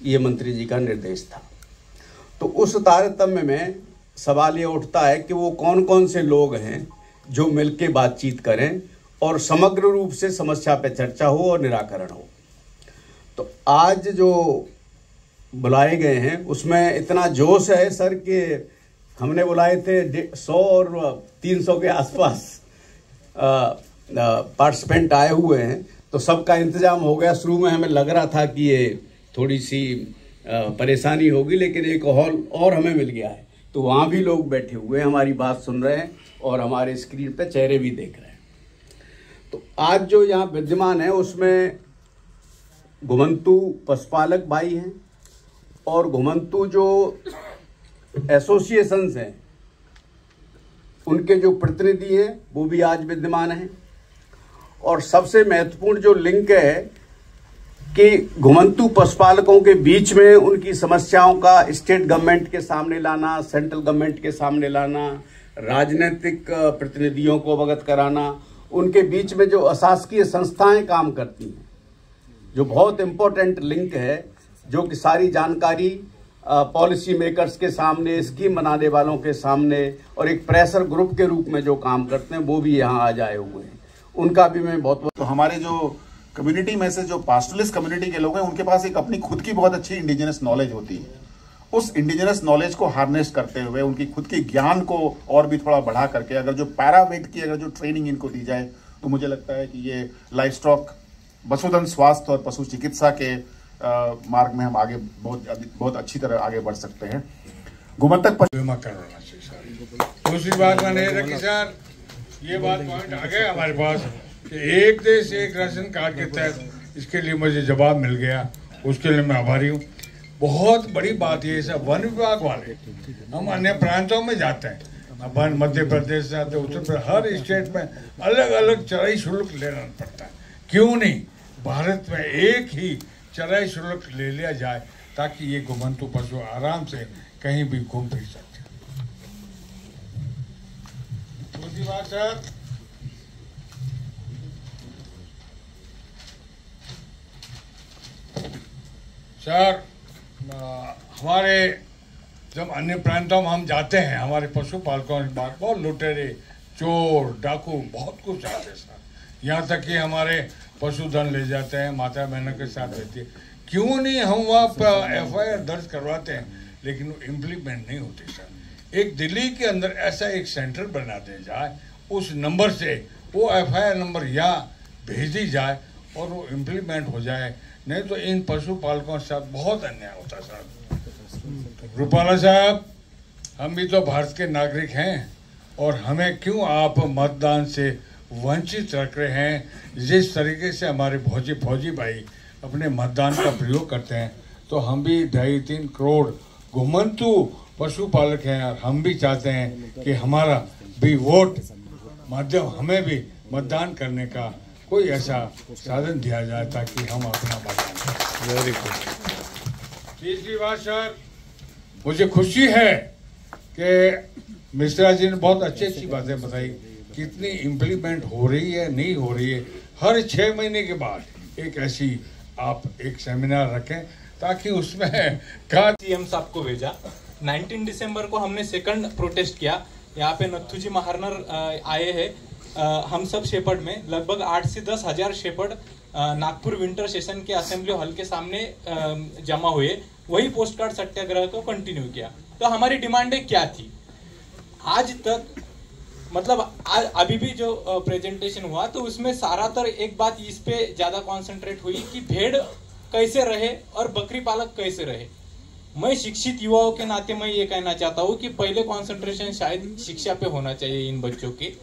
ये मंत्री जी का निर्देश था। तो उस तारतम्य में सवाल ये उठता है कि वो कौन कौन से लोग हैं जो मिलके बातचीत करें और समग्र रूप से समस्या पे चर्चा हो और निराकरण हो। तो आज जो बुलाए गए हैं उसमें इतना जोश है सर कि हमने बुलाए थे 100 और 300 के आसपास पार्टिसिपेंट आए हुए हैं। तो सबका इंतजाम हो गया। शुरू में हमें लग रहा था कि ये थोड़ी सी परेशानी होगी, लेकिन एक हॉल और हमें मिल गया है। तो वहाँ भी लोग बैठे हुए हैं, हमारी बात सुन रहे हैं और हमारे स्क्रीन पे चेहरे भी देख रहे हैं। तो आज जो यहाँ विद्यमान है उसमें घुमंतु पशुपालक भाई हैं और घुमंतु जो एसोसिएशंस हैं उनके जो प्रतिनिधि हैं वो भी आज विद्यमान हैं। और सबसे महत्वपूर्ण जो लिंक है कि घुमंतु पशुपालकों के बीच में उनकी समस्याओं का स्टेट गवर्नमेंट के सामने लाना, सेंट्रल गवर्नमेंट के सामने लाना, राजनीतिक प्रतिनिधियों को अवगत कराना, उनके बीच में जो अशासकीय संस्थाएं काम करती हैं, जो बहुत इम्पोर्टेंट लिंक है, जो कि सारी जानकारी पॉलिसी मेकर्स के सामने, स्कीम बनाने वालों के सामने और एक प्रेशर ग्रुप के रूप में जो काम करते हैं वो भी यहाँ आज आए हुए हैं। उनका भी मैं बहुत तो हमारे जो कम्युनिटी में से जो पास्टरलिस्ट कम्युनिटी के लोग हैं उनके पास एक अपनी खुद की बहुत अच्छी इंडिजिनस नॉलेज होती है। उस इंडिजिनस नॉलेज को हार्नेस करते हुए उनकी खुद की ज्ञान को और भी थोड़ा बढ़ा करके अगर जो पैरावेट की अगर जो ट्रेनिंग इनको दी जाए तो मुझे लगता है कि ये लाइफ स्टॉक पशुधन स्वास्थ्य और पशु चिकित्सा के मार्ग में हम आगे बहुत अच्छी तरह आगे बढ़ सकते हैं। घुमंतक बीमा करवाना चाहिए। दूसरी बात मैंने रखी सर, ये बात पॉइंट आ गया हमारे पास कि एक देश एक राशन कार्ड के तहत इसके लिए मुझे जवाब मिल गया, उसके लिए मैं आभारी हूँ। बहुत बड़ी बात ये सर, वन विभाग वाले हम अन्य प्रांतों में जाते हैं, अपन मध्य प्रदेश जाते हैं, उत्तर प्रदेश, हर स्टेट में अलग अलग चराई शुल्क लेना पड़ता है। क्यों नहीं भारत में एक ही चराई शुल्क ले लिया जाए ताकि ये घुमंतु पशु आराम से कहीं भी घूम फिर सकते। दूसरी बात सर हमारे जब अन्य प्रांतों में हम जाते हैं, हमारे पशुपालकों की बात, बहुत लुटेरे, चोर, डाकू बहुत कुछ आते हैं सर। यहाँ तक कि हमारे पशुधन ले जाते हैं, माता बहनों के साथ रहती है। क्यों नहीं हम वहाँ पर FIR दर्ज करवाते हैं, लेकिन वो इम्प्लीमेंट नहीं होती सर। एक दिल्ली के अंदर ऐसा एक सेंटर बना दिया जाए, उस नंबर से वो FIR नंबर यहाँ भेज दी जाए और वो इम्प्लीमेंट हो जाए। नहीं तो इन पशुपालकों के साथ बहुत अन्याय होता है सर। रूपाला साहब, हम भी तो भारत के नागरिक हैं और हमें क्यों आप मतदान से वंचित रख रहे हैं। जिस तरीके से हमारे फौजी भाई अपने मतदान का प्रयोग करते हैं, तो हम भी 2.5-3 करोड़ घुमंतु पशुपालक हैं और हम भी चाहते हैं कि हमारा भी वोट माध्यम, हमें भी मतदान करने का कोई ऐसा साधन दिया जाए ताकि हम अपना मतदान। Very good. तीसरी बात सर, मुझे खुशी है कि मिश्रा जी ने बहुत अच्छी बातें बताई, कितनी इम्प्लीमेंट हो रही है, नहीं हो रही है। हर 6 महीने के बाद एक ऐसी आप एक सेमिनार रखें ताकि उसमें CM साहब को भेजा। 19 दिसंबर को हमने सेकंड प्रोटेस्ट किया। यहाँ पे नथुजी महारनर आए हैं। हम सब शेपर्ड में लगभग 8 से 10 हजार शेपर्ड नागपुर विंटर सेशन के असेंबली हॉल के सामने जमा हुए। वही पोस्ट कार्ड सत्याग्रह को कंटिन्यू किया। तो हमारी डिमांडें क्या थी आज तक, मतलब अभी भी जो प्रेजेंटेशन हुआ तो उसमें सारा तर एक बात इस पे ज्यादा कंसंट्रेट हुई कि भेड़ कैसे रहे और बकरी पालक कैसे रहे। मैं शिक्षित युवाओं के नाते मैं ये कहना चाहता हूँ कि पहले कंसंट्रेशन शायद शिक्षा पे होना चाहिए इन बच्चों की।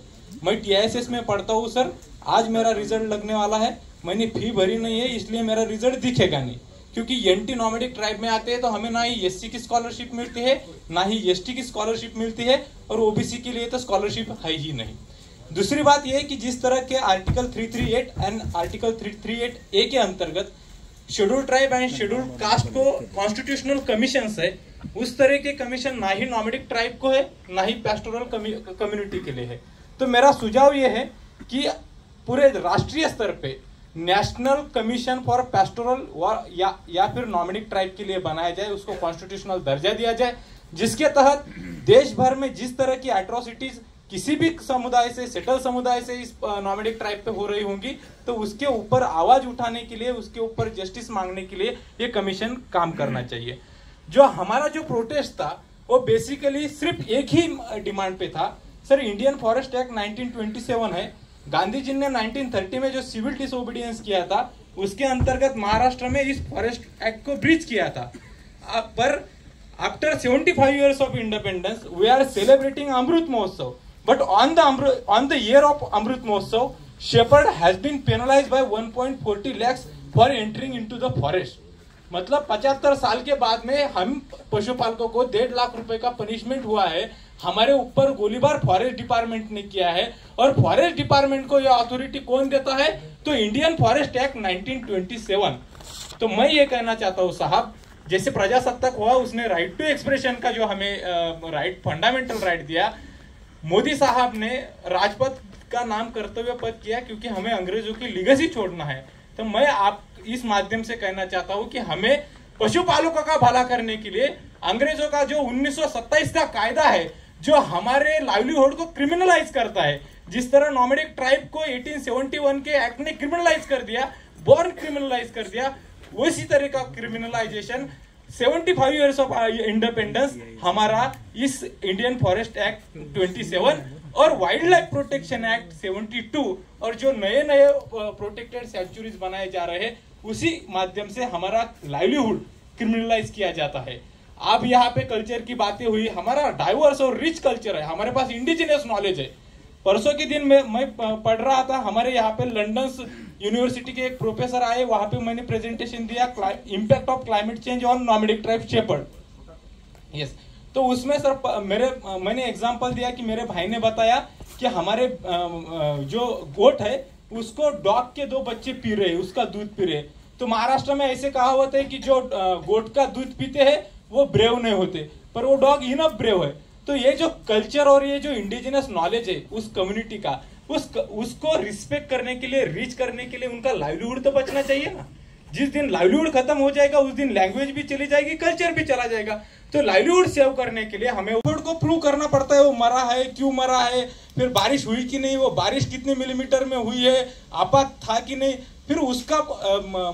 मैं TISS में पढ़ता हूँ सर, आज मेरा रिजल्ट लगने वाला है। मैंने फी भरी नहीं है इसलिए मेरा रिजल्ट दिखेगा नहीं, क्योंकि NT नॉमेडिक ट्राइब में आते हैं तो हमें ना ही SC की स्कॉलरशिप मिलती है ना ही ST की स्कॉलरशिप मिलती है और OBC के लिए तो स्कॉलरशिप है ही नहीं। दूसरी बात यह है कि जिस तरह के आर्टिकल 338 एंड आर्टिकल 338A के अंतर्गत schedule tribe and schedule caste को कॉन्स्टिट्यूशनल कमीशन है, उस तरह के कमीशन ना ही नॉमेडिक ट्राइब को है ना ही पैस्टोरल कम्युनिटी के लिए है। तो मेरा सुझाव ये है कि पूरे राष्ट्रीय स्तर पे नेशनल कमीशन फॉर पैस्टोरल या फिर नॉमिनिक ट्राइब के लिए बनाया जाए, उसको कॉन्स्टिट्यूशनल दर्जा दिया जाए, जिसके तहत देश भर में जिस तरह की एट्रोसिटीज किसी भी समुदाय से, सेटल समुदाय से इस नॉमिनिक ट्राइब पे हो रही होंगी, तो उसके ऊपर आवाज उठाने के लिए, उसके ऊपर जस्टिस मांगने के लिए ये कमीशन काम करना चाहिए। जो हमारा जो प्रोटेस्ट था वो बेसिकली सिर्फ एक ही डिमांड पे था। सर, इंडियन फॉरेस्ट एक्ट 1927 है, गांधी जी ने 1930 में जो सिविल डिसोबीडियंस किया था उसके अंतर्गत महाराष्ट्र में इस फॉरेस्ट एक्ट को ब्रीच किया था। पर after 75 years of independence we are celebrating Amrit Mahotsav, but on the year of Amrit Mahotsav, shepherd has been penalized by 1.40 lakhs for entering into the forest। मतलब 75 साल के बाद में हम पशुपालकों को 1.5 लाख रुपए का पनिशमेंट हुआ है। हमारे ऊपर गोलीबार फॉरेस्ट डिपार्टमेंट ने किया है, और फॉरेस्ट डिपार्टमेंट को यह अथॉरिटी कौन देता है? तो इंडियन फॉरेस्ट एक्ट 1927। तो मैं ये कहना चाहता हूँ साहब, जैसे प्रजासत्ताक हुआ, उसने राइट टू एक्सप्रेशन का जो हमें राइट, फंडामेंटल राइट दिया, मोदी साहब ने राजपथ का नाम कर्तव्य पद किया, क्योंकि हमें अंग्रेजों की लीगेसी छोड़ना है। तो मैं आप इस माध्यम से कहना चाहता हूं कि हमें पशुपालकों का भला करने के लिए अंग्रेजों का जो 1927 का कायदा है, जो हमारे लाइवलीहुड को क्रिमिनलाइज करता है, जिस तरह नॉमिनिक ट्राइब को 1871 के एक्ट ने क्रिमिनलाइज कर दिया, बॉर्न क्रिमिनलाइज कर दिया, उसी तरह का क्रिमिनलाइजेशन 75 years ऑफ इंडिपेंडेंस हमारा इस इंडियन फॉरेस्ट एक्ट 27 और वाइल्ड लाइफ प्रोटेक्शन एक्ट 72 और जो नए नए प्रोटेक्टेड सेंचुरीज बनाए जा रहे हैं, उसी माध्यम से हमारा लाइवलीहुड क्रिमिनलाइज किया जाता है। अब यहाँ पे कल्चर की बातें हुई, हमारा डाइवर्स और रिच कल्चर है, हमारे पास इंडिजिनियस नॉलेज है। परसों के दिन मैं पढ़ रहा था, हमारे यहाँ पे लंदन यूनिवर्सिटी के एक प्रोफेसर आए, वहां पे मैंने प्रेजेंटेशन दिया, impact of climate change on nomadic tribe shepherd. Yes, तो उसमें सर मैंने एग्जांपल दिया कि मेरे भाई ने बताया कि हमारे जो गोट है उसको डॉग के 2 बच्चे पी रहे, उसका दूध पी रहे। तो महाराष्ट्र में ऐसे कहावत है कि जो गोट का दूध पीते हैं वो ब्रेव नहीं होते, पर वो डॉग इनफ ब्रेव है। तो ये जो कल्चर और ये जो इंडिजिनस नॉलेज है उस कम्युनिटी का, उसको रिस्पेक्ट करने के लिए, रीच करने के लिए उनका लाइवलीहुड तो बचना चाहिए ना। जिस दिन लाइवलीहुड खत्म हो जाएगा उस दिन लैंग्वेज भी चली जाएगी, कल्चर भी चला जाएगा। तो लाइवलीहुड सेव करने के लिए हमें को प्रूव करना पड़ता है, वो मरा है, क्यों मरा है, फिर बारिश हुई कि नहीं, वो बारिश कितने मिलीमीटर में हुई है, आपात था कि नहीं, फिर उसका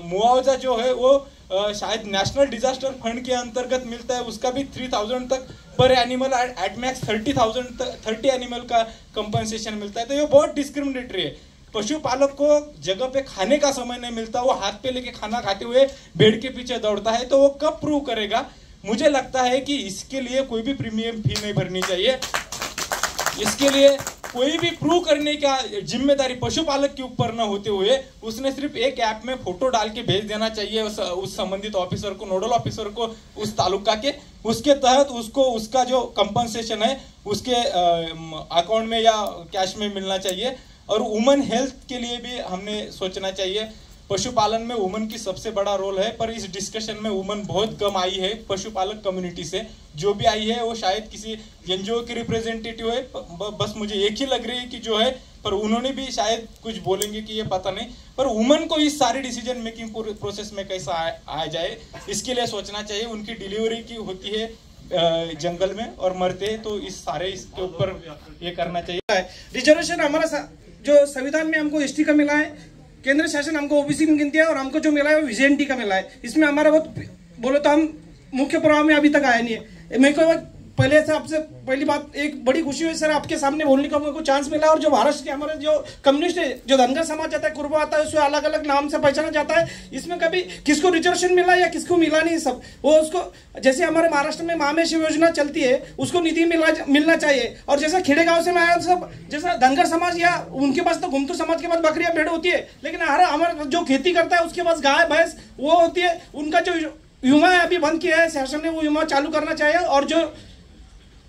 मुआवजा जो है वो शायद नेशनल डिजास्टर फंड के अंतर्गत मिलता है, उसका भी 3000 तक पर एनिमल, एट मैक्स 30 एनिमल का कंपनसेशन मिलता है। तो ये बहुत डिस्क्रिमिनेटरी है। पशुपालक को जगह पे खाने का समय नहीं मिलता, वो हाथ पे लेके खाना खाते हुए भेड़ के पीछे दौड़ता है, तो वो कब प्रूव करेगा? मुझे लगता है कि इसके लिए कोई भी प्रीमियम फी नहीं भरनी चाहिए। इसके लिए कोई भी प्रूव करने का जिम्मेदारी पशुपालक के ऊपर न होते हुए उसने सिर्फ एक ऐप में फोटो डाल के भेज देना चाहिए उस संबंधित ऑफिसर को, नोडल ऑफिसर को उस तालुका के। उसके तहत उसको उसका जो कंपनसेशन है उसके अकाउंट में या कैश में मिलना चाहिए। और वुमन हेल्थ के लिए भी हमने सोचना चाहिए। पशुपालन में वुमन की सबसे बड़ा रोल है, पर इस डिस्कशन में वुमन बहुत कम आई है पशुपालक कम्युनिटी से। जो भी आई है वो शायद किसी एनजीओ की रिप्रेजेंटेटिव है, बस मुझे एक ही लग रही है कि जो है, पर उन्होंने भी शायद कुछ बोलेंगे कि ये पता नहीं। पर वुमन को इस सारी डिसीजन मेकिंग प्रोसेस में कैसा आ जाए, इसके लिए सोचना चाहिए। उनकी डिलीवरी की होती है जंगल में और मरते हैं, तो इस सारे इसके ऊपर ये करना चाहिए। रिजर्वेशन हमारा जो संविधान में हमको एसटी का मिला है, केंद्र शासन हमको ओबीसी में गिनती है, और हमको जो मिला है वो विजेएनटी का मिला है। इसमें हमारा बहुत बोलो तो हम मुख्य प्रवाह में अभी तक आया नहीं है। मेरे को पहले से आपसे पहली बात एक बड़ी खुशी हुई सर, आपके सामने बोलने का मेरे को चांस मिला। और जो महाराष्ट्र के हमारे जो कम्युनिस्ट है, जो धनगर समाज आता है, कुर्बा आता है, उसमें अलग अलग नाम से पहचाना जाता है। इसमें कभी किसको रिजर्वेशन मिला या किसको मिला नहीं, सब वो उसको जैसे हमारे महाराष्ट्र में महामेश योजना चलती है उसको निधि मिलना चाहिए। और जैसा खेड़े गाँव से मैं आया सब, जैसा धनगर समाज या उनके पास तो घुमतू समाज के पास बकरियां भेड़ होती है, लेकिन हमारा जो खेती करता है उसके पास गाय भैंस वो होती है। उनका जो युवा अभी बंद किया है शासन ने, वो युवा चालू करना चाहिए। और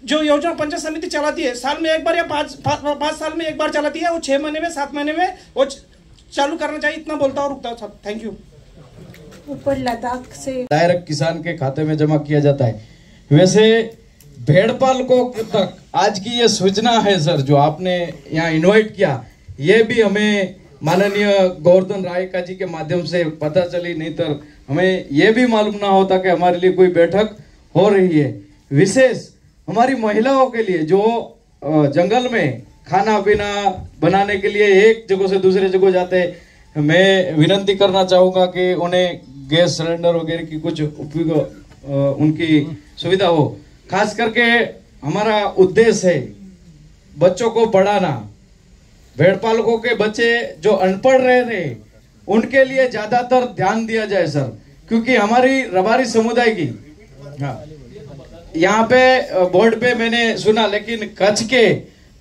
जो योजना पंचायत समिति चलाती है साल में एक बार या 5 साल में एक बार चलाती है, वो 6 महीने में 7 महीने में वो चालू करना चाहिए। इतना बोलता हूँ, रुकता हूँ। Thank you. ऊपर लद्दाख से डायरेक्ट किसान के खाते में जमा किया जाता है। वैसे भेड़ पालकों तक आज की ये सूचना है सर, जो आपने यहाँ इन्वाइट किया, ये भी हमें माननीय गोवर्धन रायका जी के माध्यम से पता चली, नहीं तो हमें यह भी मालूम ना होता कि हमारे लिए कोई बैठक हो रही है। विशेष हमारी महिलाओं के लिए जो जंगल में खाना पीना बनाने के लिए एक जगह से दूसरे जगह जाते, मैं विनती करना चाहूँगा कि उन्हें गैस सिलेंडर वगैरह की कुछ उपयोग उनकी सुविधा हो। खास करके हमारा उद्देश्य है बच्चों को पढ़ाना। भेड़ पालकों के बच्चे जो अनपढ़ रह रहे उनके लिए ज्यादातर ध्यान दिया जाए सर, क्योंकि हमारी रबारी समुदाय की, हाँ, यहाँ पे बोर्ड पे मैंने सुना, लेकिन कच्छ के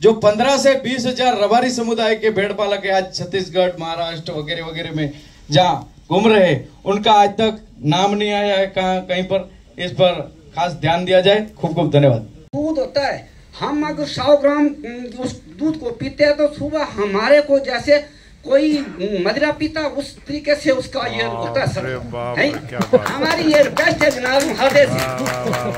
जो 15 से 20 हजार रबारी समुदाय के भेड़ पालक है आज छत्तीसगढ़, महाराष्ट्र वगैरह वगैरह में जहाँ घूम रहे, उनका आज तक नाम नहीं आया है कहीं पर। इस पर खास ध्यान दिया जाए। खूब खूब धन्यवाद। दूध होता है, हम अगर 100 ग्राम उस दूध को पीते हैं तो सुबह हमारे को जैसे कोई मदिरा पीता उस तरीके से उसका ये होता है सर। हमारी ये रिक्वेस्ट है जनाब हृदय से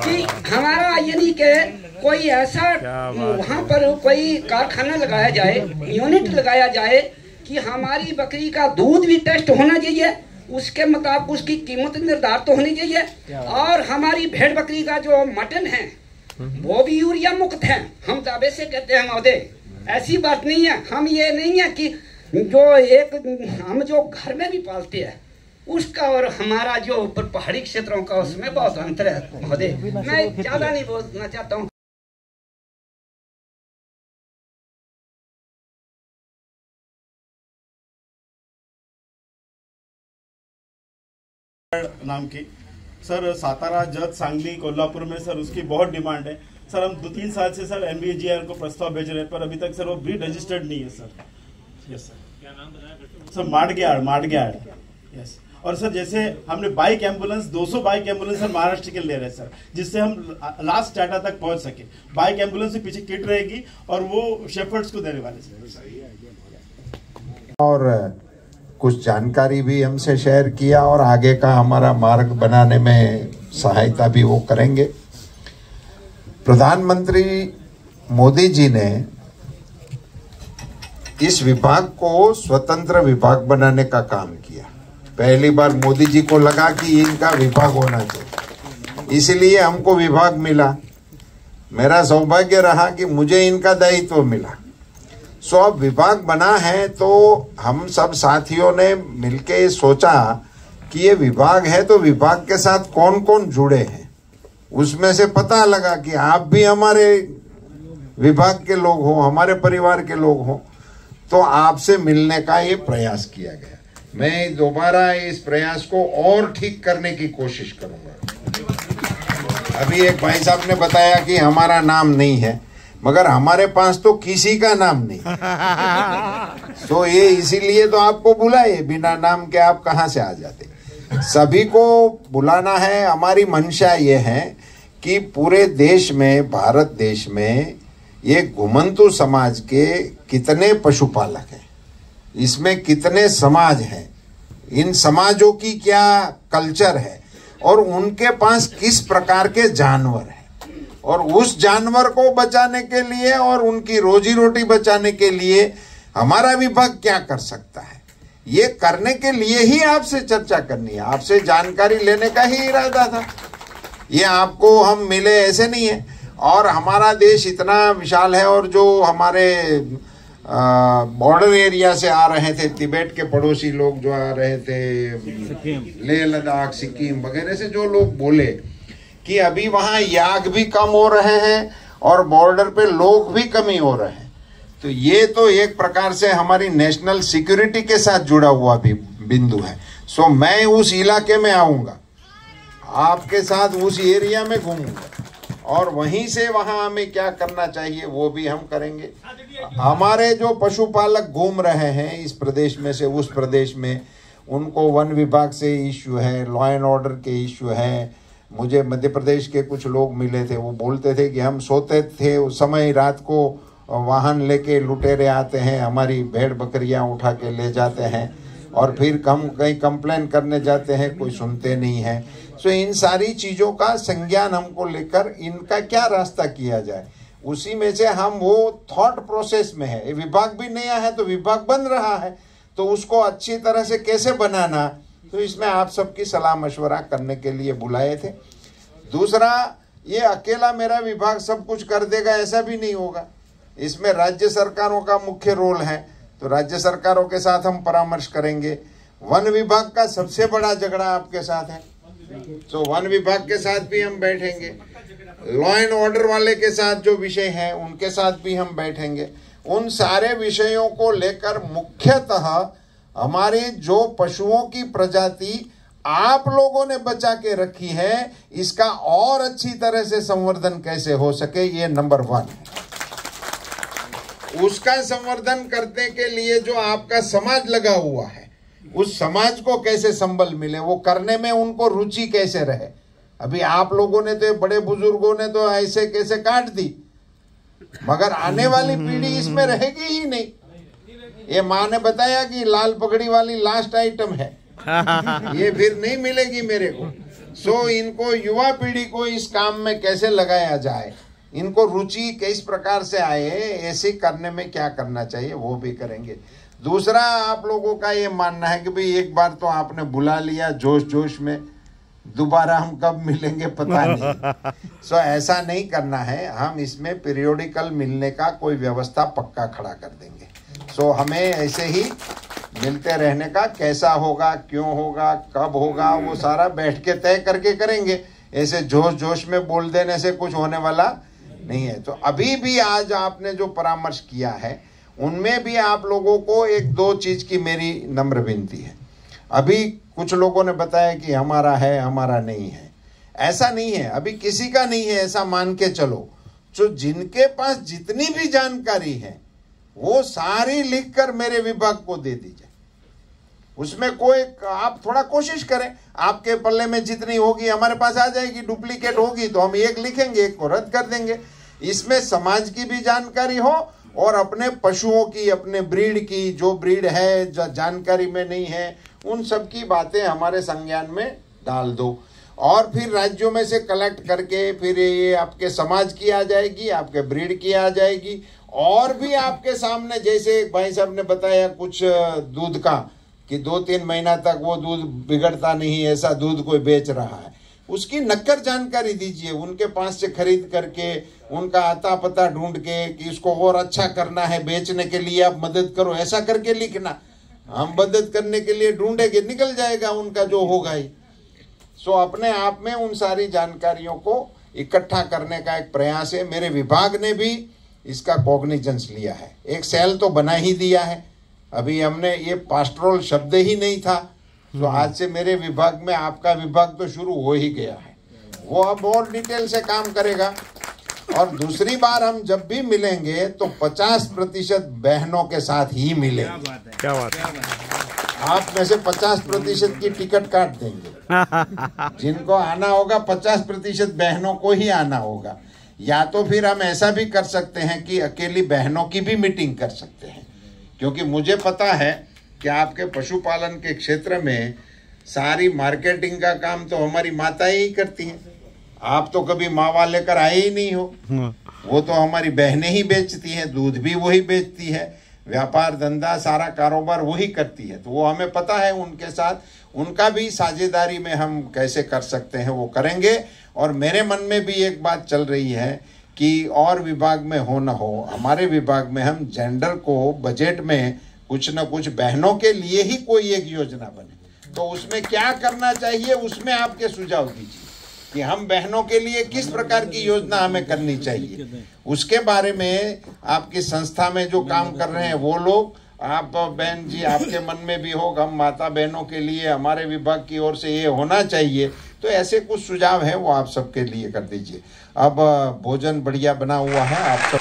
कि हमारा यानी के कोई ऐसा वहाँ पर कोई कारखाना लगाया जाए, यूनिट लगाया जाए कि हमारी बकरी का दूध भी टेस्ट होना चाहिए, उसके मुताबिक उसकी कीमत निर्धारित तो होनी चाहिए, और हमारी भेड़ बकरी का जो मटन है वो भी यूरिया मुक्त है। हम दावे से कहते हैं महोदय, ऐसी बात नहीं है। हम ये नहीं है कि जो एक हम जो घर में भी पालते हैं उसका और हमारा जो ऊपर पहाड़ी क्षेत्रों का उसमें बहुत अंतर है महोदय। मैं ज्यादा नहीं बोलना चाहता हूँ। नाम की सर सातारा, जत, सांगली, कोल्हापुर में सर उसकी बहुत डिमांड है सर। हम 2-3 साल से सर NVGR को प्रस्ताव भेज रहे हैं, पर अभी तक सर वो ब्रीड रजिस्टर्ड नहीं है सर। Yes sir. क्या नाम बताया सर? माडग्याड। यस। और सर जैसे हमने bike ambulance 200 bike ambulance sir Maharashtra के ले रहे हैं सर, जिससे हम लास्ट टाटा तक पहुंच सके। बाइक एम्बुलेंस से पीछे किट रहेगी और वो शेफर्ड्स को देने वाले सर। और कुछ जानकारी भी हमसे शेयर किया और आगे का हमारा मार्ग बनाने में सहायता भी वो करेंगे। प्रधानमंत्री मोदी जी ने इस विभाग को स्वतंत्र विभाग बनाने का काम किया। पहली बार मोदी जी को लगा कि इनका विभाग होना चाहिए, इसलिए हमको विभाग मिला। मेरा सौभाग्य रहा कि मुझे इनका दायित्व मिला। सो अब विभाग बना है तो हम सब साथियों ने मिलके सोचा कि ये विभाग है तो विभाग के साथ कौन कौन जुड़े हैं। उसमें से पता लगा कि आप भी हमारे विभाग के लोग हो, हमारे परिवार के लोग हो, तो आपसे मिलने का ये प्रयास किया गया। मैं दोबारा इस प्रयास को और ठीक करने की कोशिश करूंगा। अभी एक भाई साहब ने बताया कि हमारा नाम नहीं है, मगर हमारे पास तो किसी का नाम नहीं। तो ये इसीलिए तो आपको बुलाए, बिना नाम के आप कहां से आ जाते। सभी को बुलाना है। हमारी मंशा ये है कि पूरे देश में, भारत देश में ये घुमंतु समाज के कितने पशुपालक हैं, इसमें कितने समाज हैं, इन समाजों की क्या कल्चर है और उनके पास किस प्रकार के जानवर हैं, और उस जानवर को बचाने के लिए और उनकी रोजी रोटी बचाने के लिए हमारा विभाग क्या कर सकता है, ये करने के लिए ही आपसे चर्चा करनी है। आपसे जानकारी लेने का ही इरादा था। ये आपको हम मिले ऐसे नहीं है। और हमारा देश इतना विशाल है, और जो हमारे बॉर्डर एरिया से आ रहे थे, तिब्बत के पड़ोसी लोग जो आ रहे थे, लेह लद्दाख, सिक्किम वगैरह से जो लोग बोले कि अभी वहाँ याक भी कम हो रहे हैं और बॉर्डर पे लोग भी कमी हो रहे हैं, तो ये तो एक प्रकार से हमारी नेशनल सिक्योरिटी के साथ जुड़ा हुआ भी बिंदु है। सो मैं उस इलाके में आऊंगा, आपके साथ उस एरिया में घूमूंगा, और वहीं से वहां हमें क्या करना चाहिए वो भी हम करेंगे। हमारे जो पशुपालक घूम रहे हैं इस प्रदेश में से उस प्रदेश में, उनको वन विभाग से इश्यू है, लॉ एंड ऑर्डर के इश्यू है। मुझे मध्य प्रदेश के कुछ लोग मिले थे, वो बोलते थे कि हम सोते थे उस समय रात को वाहन लेके लुटेरे आते हैं, हमारी भेड़ बकरियां उठा के ले जाते हैं, और फिर कहीं कंप्लेन करने जाते हैं, कोई सुनते नहीं है। सो इन सारी चीज़ों का संज्ञान हमको लेकर इनका क्या रास्ता किया जाए, उसी में से हम वो थॉट प्रोसेस में है। विभाग भी नया है तो विभाग बन रहा है, तो उसको अच्छी तरह से कैसे बनाना, तो इसमें आप सबकी सलाह मशवरा करने के लिए बुलाए थे। दूसरा, ये अकेला मेरा विभाग सब कुछ कर देगा ऐसा भी नहीं होगा, इसमें राज्य सरकारों का मुख्य रोल है, तो राज्य सरकारों के साथ हम परामर्श करेंगे। वन विभाग का सबसे बड़ा झगड़ा आपके साथ है, तो वन विभाग के साथ भी हम बैठेंगे। लॉ एंड ऑर्डर वाले के साथ जो विषय हैं उनके साथ भी हम बैठेंगे। उन सारे विषयों को लेकर मुख्यतः हमारे जो पशुओं की प्रजाति आप लोगों ने बचा के रखी है, इसका और अच्छी तरह से संवर्धन कैसे हो सके, ये नंबर 1 है। उसका संवर्धन करने के लिए जो आपका समाज लगा हुआ है, उस समाज को कैसे संबल मिले, वो करने में उनको रुचि कैसे रहे। अभी आप लोगों ने तो, बड़े बुजुर्गों ने तो ऐसे कैसे काट दी, मगर आने वाली पीढ़ी इसमें रहेगी ही नहीं। ये माँ ने बताया कि लाल पगड़ी वाली लास्ट आइटम है, ये फिर नहीं मिलेगी मेरे को। सो इनको, युवा पीढ़ी को इस काम में कैसे लगाया जाए, इनको रुचि किस प्रकार से आए, ऐसे करने में क्या करना चाहिए वो भी करेंगे। दूसरा, आप लोगों का ये मानना है कि भाई एक बार तो आपने बुला लिया जोश जोश में, दोबारा हम कब मिलेंगे पता नहीं। सो ऐसा नहीं करना है, हम इसमें पीरियोडिकल मिलने का कोई व्यवस्था पक्का खड़ा कर देंगे। सो हमें ऐसे ही मिलते रहने का, कैसा होगा, क्यों होगा, कब होगा, वो सारा बैठ के तय करके करेंगे। ऐसे जोश जोश में बोल देने से कुछ होने वाला नहीं है। तो अभी भी आज आपने जो परामर्श किया है उनमें भी आप लोगों को 1-2 चीज की मेरी नम्र विनती है। अभी कुछ लोगों ने बताया कि हमारा है, हमारा नहीं है। ऐसा नहीं है, अभी किसी का नहीं है ऐसा मान के चलो। जो जिनके पास जितनी भी जानकारी है वो सारी लिखकर मेरे विभाग को दे दीजिए। उसमें कोई, आप थोड़ा कोशिश करें, आपके पल्ले में जितनी होगी हमारे पास आ जाएगी। डुप्लीकेट होगी तो हम एक लिखेंगे, एक को रद्द कर देंगे। इसमें समाज की भी जानकारी हो और अपने पशुओं की, अपने ब्रीड की, जो ब्रीड है जो जानकारी में नहीं है, उन सब की बातें हमारे संज्ञान में डाल दो। और फिर राज्यों में से कलेक्ट करके फिर ये आपके समाज की आ जाएगी, आपके ब्रीड की आ जाएगी। और भी आपके सामने, जैसे भाई साहब ने बताया कुछ दूध का, कि 2-3 महीना तक वो दूध बिगड़ता नहीं, ऐसा दूध कोई बेच रहा है, उसकी नक्कर जानकारी दीजिए। उनके पास से खरीद करके, उनका आता पता ढूंढ के कि इसको और अच्छा करना है, बेचने के लिए आप मदद करो, ऐसा करके लिखना। हम मदद करने के लिए ढूंढेंगे, निकल जाएगा उनका जो होगा ही। सो अपने आप में उन सारी जानकारियों को इकट्ठा करने का एक प्रयास है। मेरे विभाग ने भी इसका कॉग्निजेंस लिया है, एक सेल तो बना ही दिया है। अभी हमने, ये पास्टोरल शब्द ही नहीं था, तो आज से मेरे विभाग में आपका विभाग तो शुरू हो ही गया है, वो अब और डिटेल से काम करेगा। और दूसरी बार हम जब भी मिलेंगे तो 50% बहनों के साथ ही मिलेंगे। क्या बात है, आप में से 50% की टिकट काट देंगे। जिनको आना होगा 50% बहनों को ही आना होगा। या तो फिर हम ऐसा भी कर सकते हैं कि अकेली बहनों की भी मीटिंग कर सकते हैं, क्योंकि मुझे पता है कि आपके पशुपालन के क्षेत्र में सारी मार्केटिंग का काम तो हमारी माताएं ही करती हैं। आप तो कभी मावा लेकर आए ही नहीं हो, वो तो हमारी बहनें ही बेचती हैं, दूध भी वही बेचती है, व्यापार धंधा सारा कारोबार वही करती है। तो वो हमें पता है, उनके साथ उनका भी साझेदारी में हम कैसे कर सकते हैं वो करेंगे। और मेरे मन में भी एक बात चल रही है कि और विभाग में हो न हो, हमारे विभाग में हम जेंडर को बजट में कुछ न कुछ बहनों के लिए ही कोई एक योजना बने। तो उसमें क्या करना चाहिए, उसमें आपके सुझाव दीजिए कि हम बहनों के लिए किस प्रकार की योजना हमें करनी चाहिए। उसके बारे में आपकी संस्था में जो काम कर रहे हैं वो लोग, आप बहन जी आपके मन में भी हो, हम माता बहनों के लिए हमारे विभाग की ओर से ये होना चाहिए, तो ऐसे कुछ सुझाव है वो आप सबके लिए कर दीजिए। अब भोजन बढ़िया बना हुआ है, आप सब